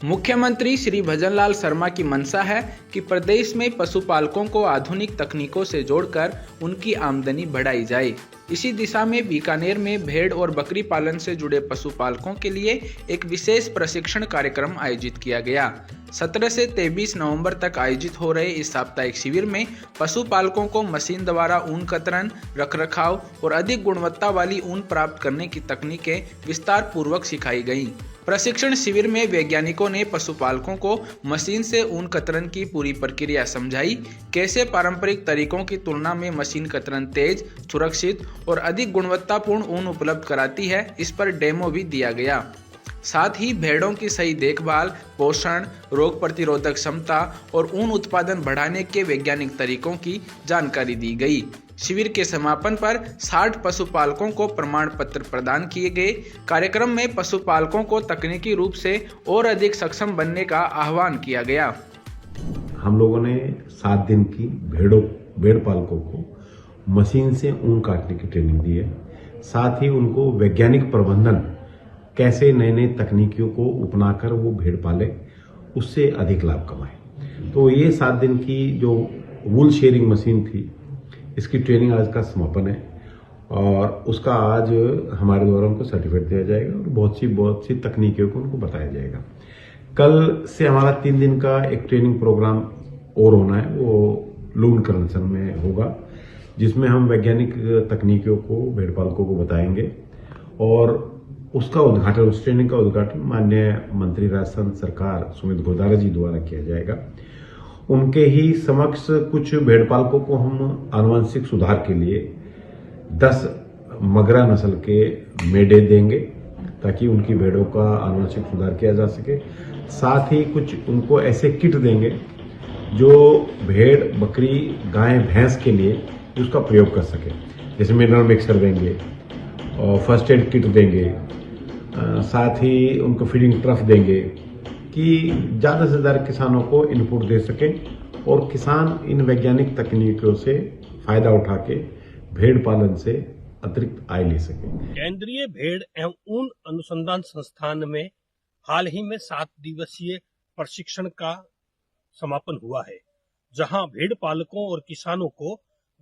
मुख्यमंत्री श्री भजनलाल शर्मा की मंशा है कि प्रदेश में पशुपालकों को आधुनिक तकनीकों से जोड़कर उनकी आमदनी बढ़ाई जाए। इसी दिशा में बीकानेर में भेड़ और बकरी पालन से जुड़े पशुपालकों के लिए एक विशेष प्रशिक्षण कार्यक्रम आयोजित किया गया। 17 से 23 नवंबर तक आयोजित हो रहे इस साप्ताहिक शिविर में पशुपालकों को मशीन द्वारा ऊन कतरन, रखरखाव और अधिक गुणवत्ता वाली ऊन प्राप्त करने की तकनीकें विस्तार पूर्वक सिखाई गईं। प्रशिक्षण शिविर में वैज्ञानिकों ने पशुपालकों को मशीन से ऊन कतरन की पूरी प्रक्रिया समझाई, कैसे पारंपरिक तरीकों की तुलना में मशीन कतरन तेज, सुरक्षित और अधिक गुणवत्तापूर्ण ऊन उपलब्ध कराती है। इस पर डेमो भी दिया गया। साथ ही भेड़ों की सही देखभाल, पोषण, रोग प्रतिरोधक क्षमता और ऊन उत्पादन बढ़ाने के वैज्ञानिक तरीकों की जानकारी दी गई। शिविर के समापन पर 60 पशुपालकों को प्रमाण पत्र प्रदान किए गए। कार्यक्रम में पशुपालकों को तकनीकी रूप से और अधिक सक्षम बनने का आह्वान किया गया। हम लोगों ने 7 दिन की भेड़ पालकों को मशीन से ऊन काटने की ट्रेनिंग दी है। साथ ही उनको वैज्ञानिक प्रबंधन, कैसे नए नए तकनीकियों को अपनाकर वो भेड़ पाले, उससे अधिक लाभ कमाए। तो ये 7 दिन की जो वूल शेयरिंग मशीन थी, इसकी ट्रेनिंग आज का समापन है और उसका आज हमारे द्वारा उनको सर्टिफिकेट दिया जाएगा और बहुत सी तकनीकियों को उनको बताया जाएगा। कल से हमारा 3 दिन का एक ट्रेनिंग प्रोग्राम और होना है, वो लून करंसन में होगा, जिसमें हम वैज्ञानिक तकनीकियों को भेड़ पालकों को बताएंगे और उसका उद्घाटन, उस ट्रेनिंग का उद्घाटन माननीय मंत्री राजस्थान सरकार सुमित गोदारा जी द्वारा किया जाएगा। उनके ही समक्ष कुछ भेड़ पालकों को हम आनुवंशिक सुधार के लिए 10 मगरा नस्ल के मेढे देंगे ताकि उनकी भेड़ों का आनुवंशिक सुधार किया जा सके। साथ ही कुछ उनको ऐसे किट देंगे जो भेड़, बकरी, गाय, भैंस के लिए उसका प्रयोग कर सके, जैसे मिनरल मिक्सर देंगे और फर्स्ट एड किट देंगे। साथ ही उनको फीडिंग ट्रफ देंगे कि ज़्यादा से ज़्यादा किसानों को इनपुट दे सकें और किसान इन वैज्ञानिक तकनीकों से फायदा उठा के भेड़ पालन से अतिरिक्त आय ले सकें। केंद्रीय भेड़ एवं ऊन अनुसंधान संस्थान में हाल ही में 7 दिवसीय प्रशिक्षण का समापन हुआ है, जहां भेड़ पालकों और किसानों को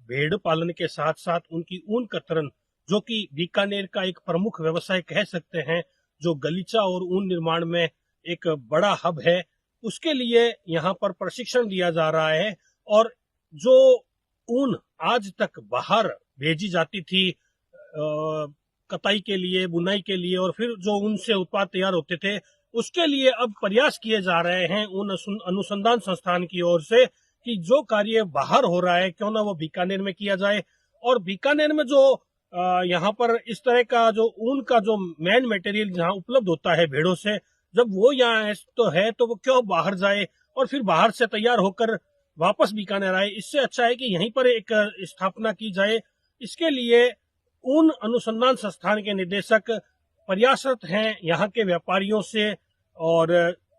भेड़ पालन के साथ साथ उनकी ऊन कतरन, जो कि बीकानेर का एक प्रमुख व्यवसाय कह सकते हैं, जो गलीचा और ऊन निर्माण में एक बड़ा हब है, उसके लिए यहाँ पर प्रशिक्षण दिया जा रहा है। और जो ऊन आज तक बाहर भेजी जाती थी कताई के लिए, बुनाई के लिए, और फिर जो ऊन से उत्पाद तैयार होते थे, उसके लिए अब प्रयास किए जा रहे हैं ऊन अनुसंधान संस्थान की ओर से कि जो कार्य बाहर हो रहा है क्यों ना वो बीकानेर में किया जाए। और बीकानेर में जो यहाँ पर इस तरह का जो ऊन का जो मेन मटेरियल जहाँ उपलब्ध होता है भेड़ों से, जब वो यहाँ तो वो क्यों बाहर जाए और फिर बाहर से तैयार होकर वापस बीकानेर आए। इससे अच्छा है कि यहीं पर एक स्थापना की जाए। इसके लिए ऊन अनुसंधान संस्थान के निदेशक प्रयासरत हैं यहाँ के व्यापारियों से और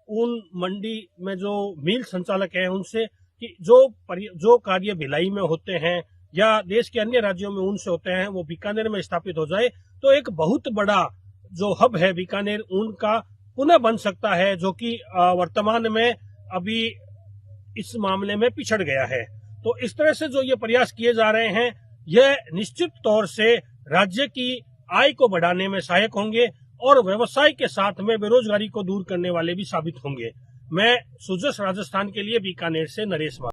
ऊन मंडी में जो मिल संचालक हैं उनसे कि जो कार्य भिलाई में होते हैं या देश के अन्य राज्यों में ऊन से होते हैं वो बीकानेर में स्थापित हो जाए, तो एक बहुत बड़ा जो हब है बीकानेर ऊन का पुनः बन सकता है, जो कि वर्तमान में अभी इस मामले में पिछड़ गया है। तो इस तरह से जो ये प्रयास किए जा रहे हैं, यह निश्चित तौर से राज्य की आय को बढ़ाने में सहायक होंगे और व्यवसाय के साथ में बेरोजगारी को दूर करने वाले भी साबित होंगे। मैं सुजस राजस्थान के लिए बीकानेर से नरेश।